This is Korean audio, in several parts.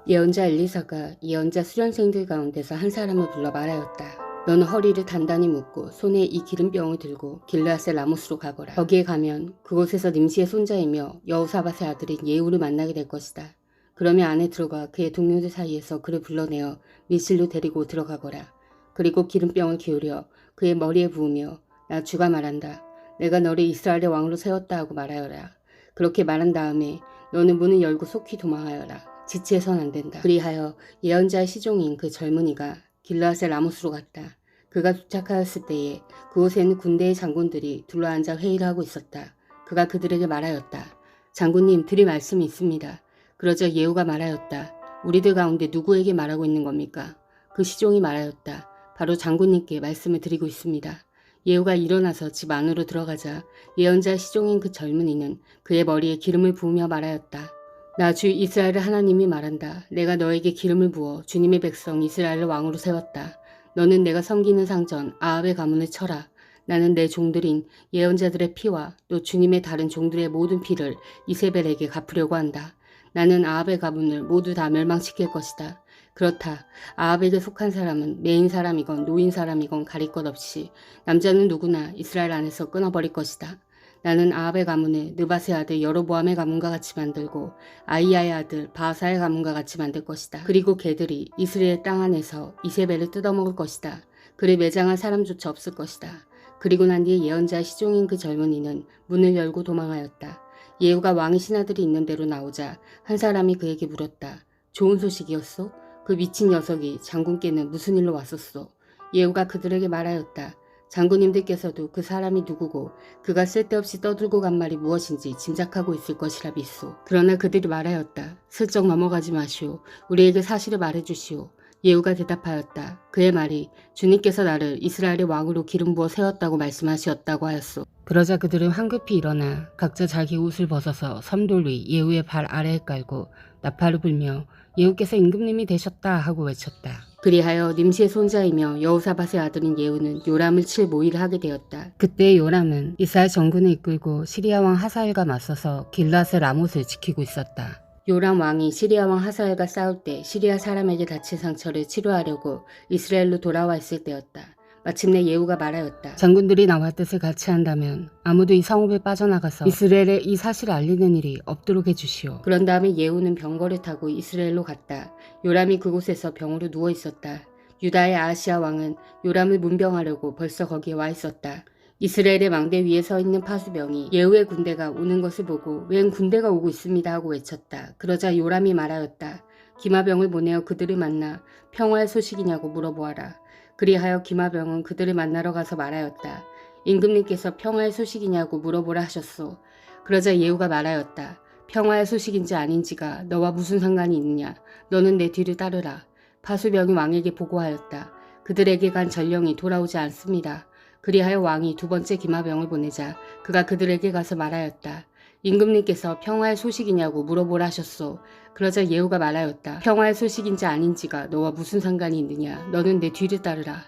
예언자 엘리사가 예언자 수련생들 가운데서 한 사람을 불러 말하였다. 너는 허리를 단단히 묶고 손에 이 기름병을 들고 길르앗의 라모스로 가거라. 거기에 가면 그곳에서 nim시의 손자이며 여호사밧의 아들인 예후를 만나게 될 것이다. 그러면 안에 들어가 그의 동료들 사이에서 그를 불러내어 밀실로 데리고 들어가거라. 그리고 기름병을 기울여 그의 머리에 부으며 나 주가 말한다. 내가 너를 이스라엘의 왕으로 세웠다 하고 말하여라. 그렇게 말한 다음에 너는 문을 열고 속히 도망하여라. 지체해선 안 된다. 그리하여 예언자의 시종인 그 젊은이가 길르앗의 라모스로 갔다. 그가 도착하였을 때에 그곳에는 군대의 장군들이 둘러앉아 회의를 하고 있었다. 그가 그들에게 말하였다. 장군님, 드릴 말씀이 있습니다. 그러자 예후가 말하였다. 우리들 가운데 누구에게 말하고 있는 겁니까? 그 시종이 말하였다. 바로 장군님께 말씀을 드리고 있습니다. 예후가 일어나서 집 안으로 들어가자 예언자의 시종인 그 젊은이는 그의 머리에 기름을 부으며 말하였다. 나 주 이스라엘의 하나님이 말한다. 내가 너에게 기름을 부어 주님의 백성 이스라엘을 왕으로 세웠다. 너는 내가 섬기는 상전 아합의 가문을 쳐라. 나는 내 종들인 예언자들의 피와 또 주님의 다른 종들의 모든 피를 이세벨에게 갚으려고 한다. 나는 아합의 가문을 모두 다 멸망시킬 것이다. 그렇다. 아합에게 속한 사람은 메인 사람이건 노인 사람이건 가릴 것 없이 남자는 누구나 이스라엘 안에서 끊어버릴 것이다. 나는 아합의 가문을 느밧의 아들 여로보암의 가문과 같이 만들고 아이야의 아들 바하사의 가문과 같이 만들 것이다. 그리고 걔들이 이스라엘 땅 안에서 이세벨을 뜯어먹을 것이다. 그를 매장할 사람조차 없을 것이다. 그리고 난 뒤에 예언자의 시종인 그 젊은이는 문을 열고 도망하였다. 예후가 왕의 신하들이 있는 데로 나오자 한 사람이 그에게 물었다. 좋은 소식이었소? 그 미친 녀석이 장군께는 무슨 일로 왔었소? 예후가 그들에게 말하였다. 장군님들께서도 그 사람이 누구고 그가 쓸데없이 떠들고 간 말이 무엇인지 짐작하고 있을 것이라 믿소. 그러나 그들이 말하였다. 슬쩍 넘어가지 마시오. 우리에게 사실을 말해주시오. 예후가 대답하였다. 그의 말이 주님께서 나를 이스라엘의 왕으로 기름 부어 세웠다고 말씀하시었다고 하였소. 그러자 그들은 황급히 일어나 각자 자기 옷을 벗어서 섬돌 위 예후의 발 아래에 깔고 나팔을 불며 예후께서 임금님이 되셨다 하고 외쳤다. 그리하여 nim시의 손자이며 여호사밧의 아들인 예후는 요람을 칠 모의를 하게 되었다. 그때 요람은 이스라엘 정군을 이끌고 시리아 왕 하사엘과 맞서서 길르앗의 라못을 지키고 있었다. 요람 왕이 시리아 왕 하사엘과 싸울 때 시리아 사람에게 다친 상처를 치료하려고 이스라엘로 돌아와 있을 때였다. 마침내 예후가 말하였다. 장군들이 나와 뜻을 같이 한다면 아무도 이 성읍에 빠져나가서 이스라엘에 이 사실을 알리는 일이 없도록 해주시오. 그런 다음에 예후는 병거를 타고 이스라엘로 갔다. 요람이 그곳에서 병으로 누워 있었다. 유다의 아하시아 왕은 요람을 문병하려고 벌써 거기에 와 있었다. 이스라엘의 망대 위에 서 있는 파수병이 예후의 군대가 오는 것을 보고 웬 군대가 오고 있습니다 하고 외쳤다. 그러자 요람이 말하였다. 기마병을 보내어 그들을 만나 평화의 소식이냐고 물어보아라. 그리하여 기마병은 그들을 만나러 가서 말하였다. 임금님께서 평화의 소식이냐고 물어보라 하셨소. 그러자 예후가 말하였다. 평화의 소식인지 아닌지가 너와 무슨 상관이 있느냐. 너는 내 뒤를 따르라. 파수병이 왕에게 보고하였다. 그들에게 간 전령이 돌아오지 않습니다. 그리하여 왕이 두 번째 기마병을 보내자 그가 그들에게 가서 말하였다. 임금님께서 평화의 소식이냐고 물어보라 하셨소. 그러자 예후가 말하였다. 평화의 소식인지 아닌지가 너와 무슨 상관이 있느냐. 너는 내 뒤를 따르라.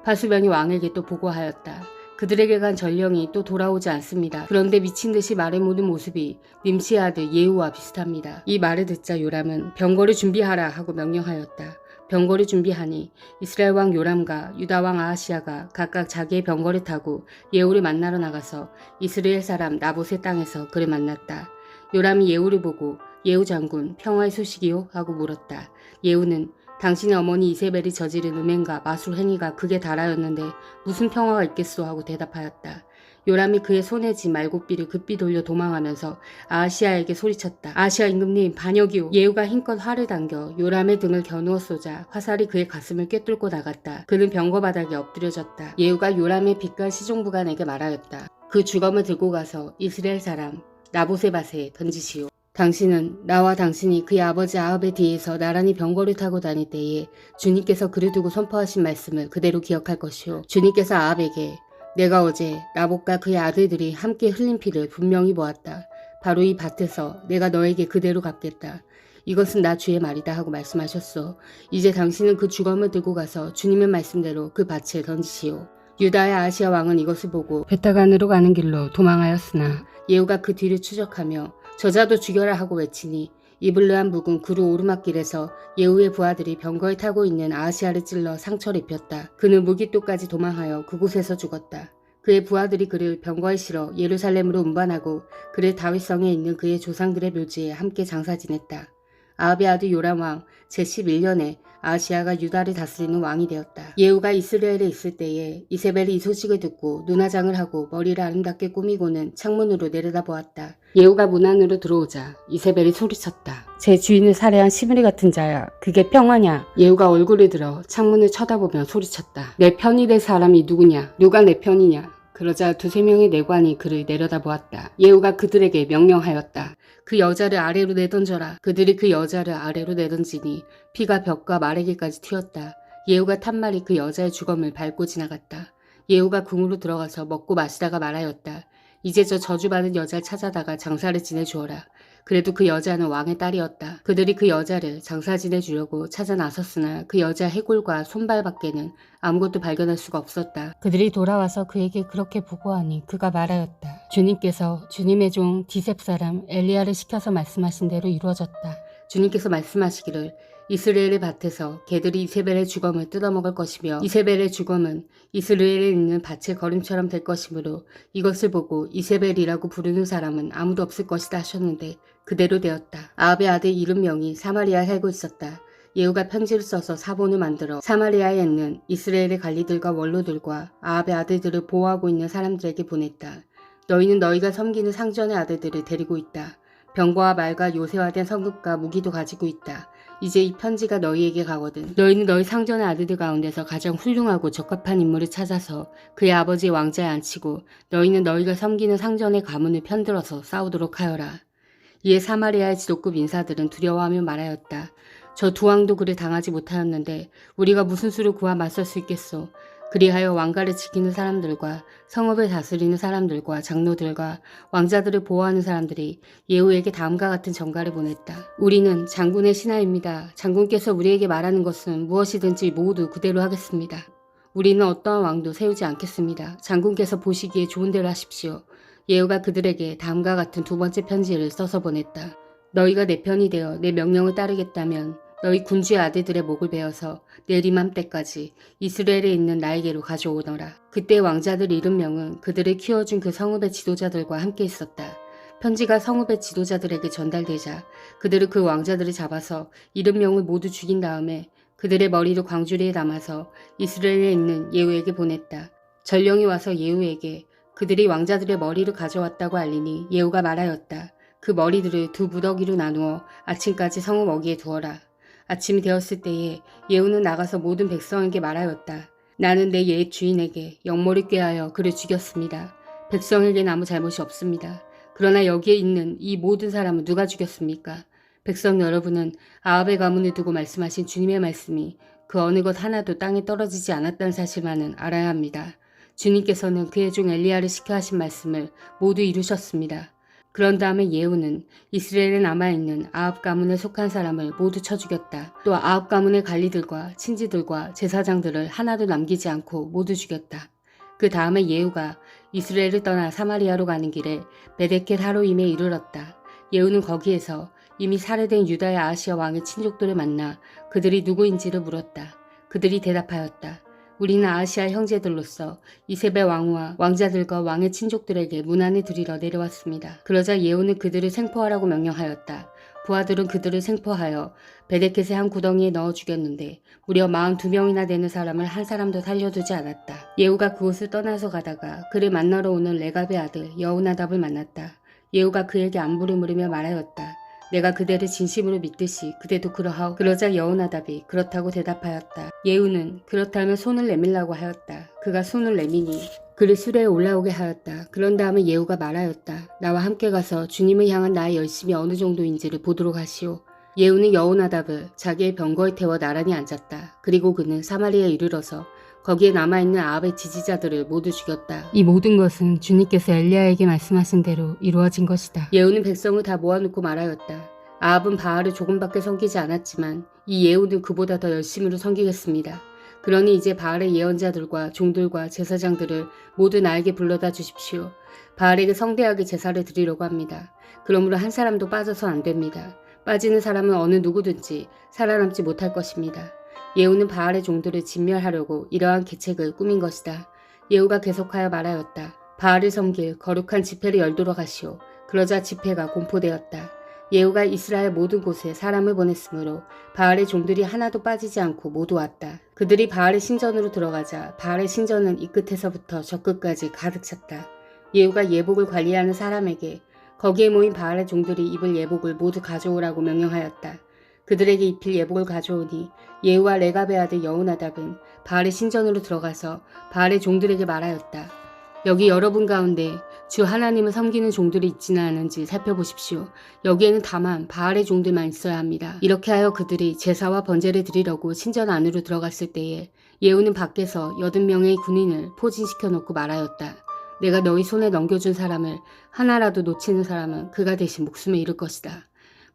파수병이 왕에게 또 보고하였다. 그들에게 간 전령이 또 돌아오지 않습니다. 그런데 미친 듯이 말해 모는 모습이 nim시의 아들 예후와 비슷합니다. 이 말을 듣자 요람은 병거를 준비하라 하고 명령하였다. 병거를 준비하니 이스라엘 왕 요람과 유다 왕 아하시아가 각각 자기의 병거를 타고 예후를 만나러 나가서 이스라엘 사람 나봇의 땅에서 그를 만났다. 요람이 예후를 보고 예후 장군 평화의 소식이요? 하고 물었다. 예후는 당신의 어머니 이세벨이 저지른 음행과 마술 행위가 극에 달하였는데 무슨 평화가 있겠소? 하고 대답하였다. 요람이 그의 손에 쥔 말굽비를 급히 돌려 도망하면서 아하시아에게 소리쳤다. 아하시아 임금님 반역이오. 예후가 힘껏 활을 당겨 요람의 등을 겨누어 쏘자 화살이 그의 가슴을 꿰뚫고 나갔다. 그는 병거 바닥에 엎드려졌다. 예후가 요람의 빛깔 시종부관에게 말하였다. 그 주검을 들고 가서 이스라엘 사람 나봇의 밭에 던지시오. 당신은 나와 당신이 그의 아버지 아합의 뒤에서 나란히 병거를 타고 다닐 때에 주님께서 그를 두고 선포하신 말씀을 그대로 기억할 것이오. 주님께서 아합에게 내가 어제 나봇과 그의 아들들이 함께 흘린 피를 분명히 보았다. 바로 이 밭에서 내가 너에게 그대로 갚겠다. 이것은 나 주의 말이다 하고 말씀하셨소. 이제 당신은 그 주검을 들고 가서 주님의 말씀대로 그 밭에 던지시오. 유다의 아하시아 왕은 이것을 보고 베타간으로 가는 길로 도망하였으나 예후가 그 뒤를 추적하며 저자도 죽여라 하고 외치니 이블르한 묵은 구루 오르막길에서 예후의 부하들이 병거에 타고 있는 아하시아를 찔러 상처를 입혔다. 그는 무기토까지 도망하여 그곳에서 죽었다. 그의 부하들이 그를 병거에 실어 예루살렘으로 운반하고 그를 다윗성에 있는 그의 조상들의 묘지에 함께 장사 지냈다. 아합의 아들 요람 왕 제11년에 아하시아가 유다를 다스리는 왕이 되었다. 예후가 이스라엘에 있을 때에 이세벨이 이 소식을 듣고 눈화장을 하고 머리를 아름답게 꾸미고는 창문으로 내려다보았다. 예후가 문 안으로 들어오자 이세벨이 소리쳤다. 제 주인을 살해한 시므리 같은 자야. 그게 평화냐? 예후가 얼굴을 들어 창문을 쳐다보며 소리쳤다. 내 편이 될 사람이 누구냐? 누가 내 편이냐? 그러자 두세 명의 내관이 그를 내려다보았다. 예후가 그들에게 명령하였다. 그 여자를 아래로 내던져라. 그들이 그 여자를 아래로 내던지니 피가 벽과 마르기까지 튀었다. 예후가 탄 말이 그 여자의 주검을 밟고 지나갔다. 예후가 궁으로 들어가서 먹고 마시다가 말하였다. 이제 저 저주받은 여자를 찾아다가 장사를 지내주어라. 그래도 그 여자는 왕의 딸이었다. 그들이 그 여자를 장사 지내주려고 찾아 나섰으나 그 여자 해골과 손발밖에는 아무것도 발견할 수가 없었다. 그들이 돌아와서 그에게 그렇게 보고하니 그가 말하였다. 주님께서 주님의 종 디셉 사람 엘리야를 시켜서 말씀하신 대로 이루어졌다. 주님께서 말씀하시기를 이스라엘의 밭에서 개들이 이세벨의 주검을 뜯어먹을 것이며 이세벨의 주검은 이스라엘에 있는 밭의 거름처럼 될 것이므로 이것을 보고 이세벨이라고 부르는 사람은 아무도 없을 것이다 하셨는데 그대로 되었다. 아합의 아들 이름명이 사마리아에 살고 있었다. 예후가 편지를 써서 사본을 만들어 사마리아에 있는 이스라엘의 관리들과 원로들과 아합의 아들들을 보호하고 있는 사람들에게 보냈다. 너희는 너희가 섬기는 상전의 아들들을 데리고 있다. 병거와 말과 요새화된 성급과 무기도 가지고 있다. 이제 이 편지가 너희에게 가거든. 너희는 너희 상전의 아들들 가운데서 가장 훌륭하고 적합한 인물을 찾아서 그의 아버지의 왕자에 앉히고 너희는 너희가 섬기는 상전의 가문을 편들어서 싸우도록 하여라. 이에 사마리아의 지도급 인사들은 두려워하며 말하였다. 저 두 왕도 그를 당하지 못하였는데 우리가 무슨 수를 구하 맞설 수 있겠소. 그리하여 왕가를 지키는 사람들과 성읍을 다스리는 사람들과 장로들과 왕자들을 보호하는 사람들이 예후에게 다음과 같은 전가를 보냈다. 우리는 장군의 신하입니다. 장군께서 우리에게 말하는 것은 무엇이든지 모두 그대로 하겠습니다. 우리는 어떠한 왕도 세우지 않겠습니다. 장군께서 보시기에 좋은 대로 하십시오. 예후가 그들에게 다음과 같은 두 번째 편지를 써서 보냈다. 너희가 내 편이 되어 내 명령을 따르겠다면 너희 군주의 아들들의 목을 베어서 내일 이맘때까지 이스라엘에 있는 나에게로 가져오너라. 그때 왕자들 70명은 그들을 키워준 그 성읍의 지도자들과 함께 있었다. 편지가 성읍의 지도자들에게 전달되자 그들은 그 왕자들을 잡아서 70명을 모두 죽인 다음에 그들의 머리를 광주리에 담아서 이스라엘에 있는 예후에게 보냈다. 전령이 와서 예후에게 그들이 왕자들의 머리를 가져왔다고 알리니 예후가 말하였다. 그 머리들을 두 무더기로 나누어 아침까지 성읍 어귀에 두어라. 아침이 되었을 때에 예후는 나가서 모든 백성에게 말하였다. 나는 내 옛 주인에게 영모를 꾀하여 그를 죽였습니다. 백성에게는 아무 잘못이 없습니다. 그러나 여기에 있는 이 모든 사람은 누가 죽였습니까? 백성 여러분은 아합의 가문을 두고 말씀하신 주님의 말씀이 그 어느 것 하나도 땅에 떨어지지 않았다는 사실만은 알아야 합니다. 주님께서는 그의 종 엘리야를 시켜 하신 말씀을 모두 이루셨습니다. 그런 다음에 예후는 이스라엘에 남아있는 아합 가문에 속한 사람을 모두 쳐 죽였다. 또 아합 가문의 관리들과 친지들과 제사장들을 하나도 남기지 않고 모두 죽였다. 그 다음에 예후가 이스라엘을 떠나 사마리아로 가는 길에 베데켓 하로임에 이르렀다. 예후는 거기에서 이미 살해된 유다의 아하시아 왕의 친족들을 만나 그들이 누구인지를 물었다. 그들이 대답하였다. 우리는 아하시아 형제들로서 이세벨 왕후와 왕자들과 왕의 친족들에게 문안을 드리러 내려왔습니다. 그러자 예후는 그들을 생포하라고 명령하였다. 부하들은 그들을 생포하여 베데켓의 한 구덩이에 넣어 죽였는데 무려 42명이나 되는 사람을 한 사람도 살려두지 않았다. 예후가 그곳을 떠나서 가다가 그를 만나러 오는 레갑의 아들 여호나답을 만났다. 예후가 그에게 안부를 물으며 말하였다. 내가 그대를 진심으로 믿듯이 그대도 그러하오. 그러자 여호나답이 그렇다고 대답하였다. 예후는 그렇다면 손을 내밀라고 하였다. 그가 손을 내미니 그를 수레에 올라오게 하였다. 그런 다음에 예후가 말하였다. 나와 함께 가서 주님을 향한 나의 열심이 어느 정도인지를 보도록 하시오. 예후는 여호나답을 자기의 병거에 태워 나란히 앉았다. 그리고 그는 사마리아에 이르러서 거기에 남아있는 아합의 지지자들을 모두 죽였다. 이 모든 것은 주님께서 엘리야에게 말씀하신 대로 이루어진 것이다. 예후는 백성을 다 모아놓고 말하였다. 아합은 바알을 조금밖에 섬기지 않았지만 이 예후는 그보다 더 열심으로 섬기겠습니다. 그러니 이제 바알의 예언자들과 종들과 제사장들을 모두 나에게 불러다 주십시오. 바알에게 성대하게 제사를 드리려고 합니다. 그러므로 한 사람도 빠져서 안 됩니다. 빠지는 사람은 어느 누구든지 살아남지 못할 것입니다. 예후는 바알의 종들을 진멸하려고 이러한 계책을 꾸민 것이다. 예후가 계속하여 말하였다. 바알을 섬길 거룩한 집회를 열도록 하시오. 그러자 집회가 공포되었다. 예후가 이스라엘 모든 곳에 사람을 보냈으므로 바알의 종들이 하나도 빠지지 않고 모두 왔다. 그들이 바알의 신전으로 들어가자 바알의 신전은 이 끝에서부터 저 끝까지 가득 찼다. 예후가 예복을 관리하는 사람에게 거기에 모인 바알의 종들이 입을 예복을 모두 가져오라고 명령하였다. 그들에게 입힐 예복을 가져오니 예후와 레갑의 아들 여호나답은 바알의 신전으로 들어가서 바알의 종들에게 말하였다. 여기 여러분 가운데 주 하나님을 섬기는 종들이 있지는 않은지 살펴보십시오. 여기에는 다만 바알의 종들만 있어야 합니다. 이렇게 하여 그들이 제사와 번제를 드리려고 신전 안으로 들어갔을 때에 예후는 밖에서 80명의 군인을 포진시켜 놓고 말하였다. 내가 너희 손에 넘겨준 사람을 하나라도 놓치는 사람은 그가 대신 목숨을 잃을 것이다.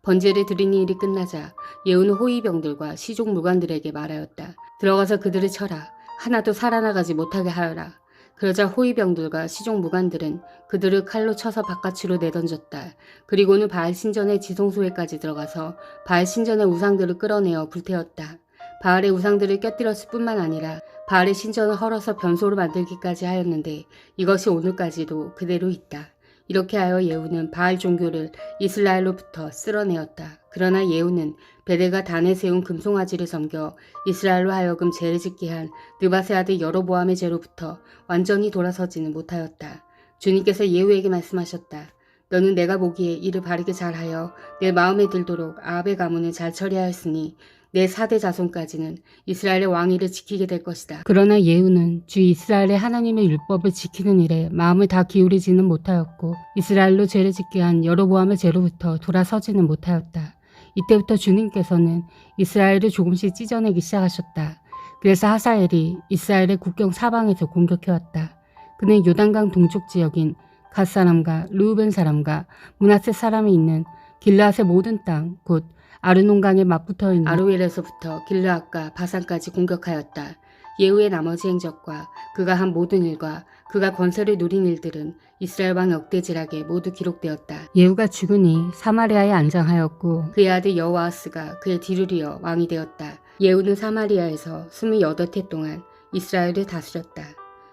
번제를 드리는 일이 끝나자 예후는 호위병들과 시종 무관들에게 말하였다. 들어가서 그들을 쳐라. 하나도 살아나가지 못하게 하여라. 그러자 호위병들과 시종 무관들은 그들을 칼로 쳐서 바깥으로 내던졌다. 그리고는 바알 신전의 지성소에까지 들어가서 바알 신전의 우상들을 끌어내어 불태웠다. 바알의 우상들을 꿰뜨렸을 뿐만 아니라 바알의 신전을 헐어서 변소로 만들기까지 하였는데 이것이 오늘까지도 그대로 있다. 이렇게 하여 예후는 바알 종교를 이스라엘로부터 쓸어내었다. 그러나 예후는 베델과 단에 세운 금송아지를 섬겨 이스라엘로 하여금 죄를 짓게 한 느밧의 아들 여로보암의 죄로부터 완전히 돌아서지는 못하였다. 주님께서 예후에게 말씀하셨다. 너는 내가 보기에 일을 바르게 잘하여 내 마음에 들도록 아합의 가문을 잘 처리하였으니 내 4대 자손까지는 이스라엘의 왕위를 지키게 될 것이다. 그러나 예후는 주 이스라엘의 하나님의 율법을 지키는 일에 마음을 다 기울이지는 못하였고 이스라엘로 죄를 짓게 한 여로보암의 죄로부터 돌아서지는 못하였다. 이때부터 주님께서는 이스라엘을 조금씩 찢어내기 시작하셨다. 그래서 하사엘이 이스라엘의 국경 사방에서 공격해왔다. 그는 요단강 동쪽 지역인 갓 사람과 르우벤 사람과 므낫세 사람이 있는 길르앗의 모든 땅, 곧 아르논강에 맞붙어 있는 아로엘에서부터 길르앗과 바산까지 공격하였다. 예후의 나머지 행적과 그가 한 모든 일과 그가 권세를 누린 일들은 이스라엘 왕 역대지락에 모두 기록되었다. 예후가 죽으니 사마리아에 안장하였고 그의 아들 여호아스가 그의 뒤를 이어 왕이 되었다. 예후는 사마리아에서 28해 동안 이스라엘을 다스렸다.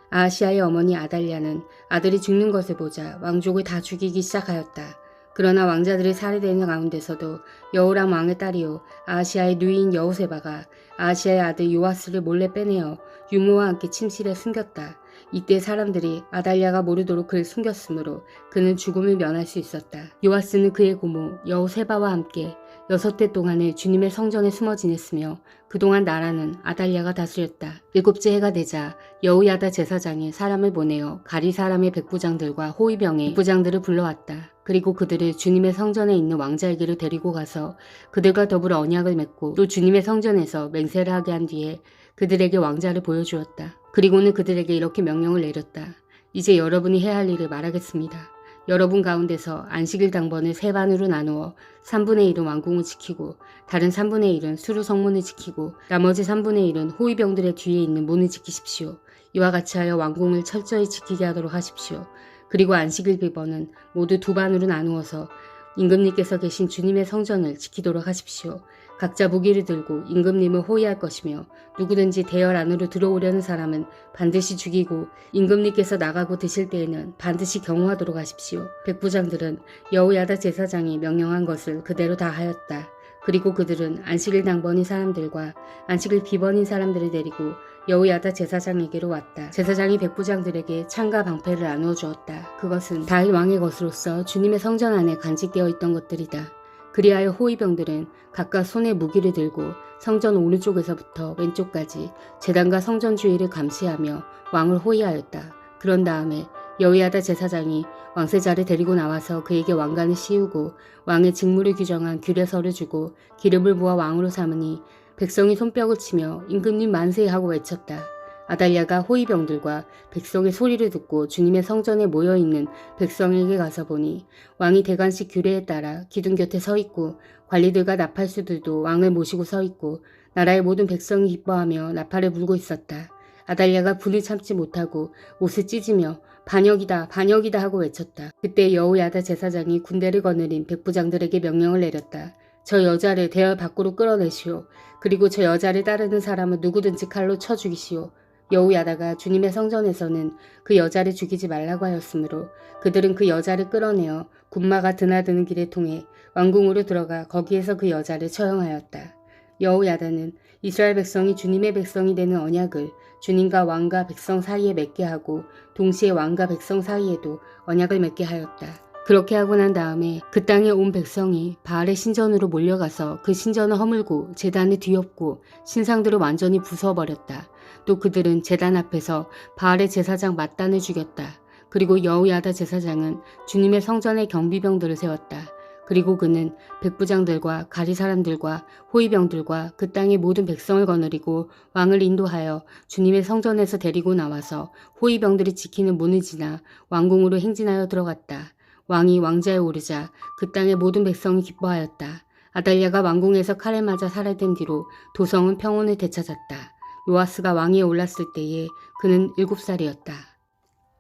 아하시아의 어머니 아달랴는 아들이 죽는 것을 보자 왕족을 다 죽이기 시작하였다. 그러나 왕자들이 살해되는 가운데서도 여호람 왕의 딸이요 아하시아의 누이인 여호세바가 아하시아의 아들 요아스를 몰래 빼내어 유모와 함께 침실에 숨겼다. 이때 사람들이 아달랴가 모르도록 그를 숨겼으므로 그는 죽음을 면할 수 있었다. 요아스는 그의 고모 여호세바와 함께 6해 동안을 주님의 성전에 숨어 지냈으며 그동안 나라는 아달랴가 다스렸다. 7째 해가 되자 여호야다 제사장이 사람을 보내어 가리 사람의 백부장들과 호위병의 백부장들을 불러왔다. 그리고 그들을 주님의 성전에 있는 왕자에게로 데리고 가서 그들과 더불어 언약을 맺고 또 주님의 성전에서 맹세를 하게 한 뒤에 그들에게 왕자를 보여주었다. 그리고는 그들에게 이렇게 명령을 내렸다. 이제 여러분이 해야 할 일을 말하겠습니다. 여러분 가운데서 안식일 당번을 3반으로 나누어 3분의 1은 왕궁을 지키고 다른 3분의 1은 수루 성문을 지키고 나머지 3분의 1은 호위병들의 뒤에 있는 문을 지키십시오. 이와 같이 하여 왕궁을 철저히 지키게 하도록 하십시오. 그리고 안식일 비번은 모두 2반으로 나누어서 임금님께서 계신 주님의 성전을 지키도록 하십시오. 각자 무기를 들고 임금님을 호위할 것이며 누구든지 대열 안으로 들어오려는 사람은 반드시 죽이고 임금님께서 나가고 드실 때에는 반드시 경호하도록 하십시오. 백부장들은 여호야다 제사장이 명령한 것을 그대로 다 하였다. 그리고 그들은 안식일 당번인 사람들과 안식일 비번인 사람들을 데리고 여호야다 제사장에게로 왔다. 제사장이 백부장들에게 창과 방패를 나누어 주었다. 그것은 다윗 왕의 것으로서 주님의 성전 안에 간직되어 있던 것들이다. 그리하여 호위병들은 각각 손에 무기를 들고 성전 오른쪽에서부터 왼쪽까지 제단과 성전 주위를 감시하며 왕을 호위하였다. 그런 다음에 여호야다 제사장이 왕세자를 데리고 나와서 그에게 왕관을 씌우고 왕의 직무를 규정한 규례서를 주고 기름을 부어 왕으로 삼으니 백성이 손뼉을 치며 임금님 만세 하고 외쳤다. 아달랴가 호위병들과 백성의 소리를 듣고 주님의 성전에 모여있는 백성에게 가서 보니 왕이 대관식 규례에 따라 기둥 곁에 서 있고 관리들과 나팔수들도 왕을 모시고 서 있고 나라의 모든 백성이 기뻐하며 나팔을 불고 있었다. 아달랴가 분을 참지 못하고 옷을 찢으며 반역이다 반역이다 하고 외쳤다. 그때 여호야다 제사장이 군대를 거느린 백부장들에게 명령을 내렸다. 저 여자를 대열 밖으로 끌어내시오. 그리고 저 여자를 따르는 사람은 누구든지 칼로 쳐 죽이시오. 여호야다가 주님의 성전에서는 그 여자를 죽이지 말라고 하였으므로 그들은 그 여자를 끌어내어 군마가 드나드는 길에 통해 왕궁으로 들어가 거기에서 그 여자를 처형하였다. 여호야다는 이스라엘 백성이 주님의 백성이 되는 언약을 주님과 왕과 백성 사이에 맺게 하고 동시에 왕과 백성 사이에도 언약을 맺게 하였다. 그렇게 하고 난 다음에 그 땅에 온 백성이 바알의 신전으로 몰려가서 그 신전을 허물고 제단을 뒤엎고 신상들을 완전히 부숴버렸다. 또 그들은 제단 앞에서 바알의 제사장 맏단을 죽였다. 그리고 여호야다 제사장은 주님의 성전에 경비병들을 세웠다. 그리고 그는 백부장들과 가리 사람들과 호위병들과 그 땅의 모든 백성을 거느리고 왕을 인도하여 주님의 성전에서 데리고 나와서 호위병들이 지키는 문을 지나 왕궁으로 행진하여 들어갔다. 왕이 왕자에 오르자 그 땅의 모든 백성이 기뻐하였다. 아달랴가 왕궁에서 칼에 맞아 살해된 뒤로 도성은 평온을 되찾았다. 요아스가 왕위에 올랐을 때에 그는 7살이었다.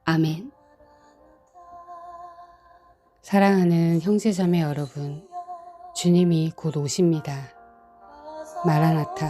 아멘. 사랑하는 형제자매 여러분, 주님이 곧 오십니다. 마라나타.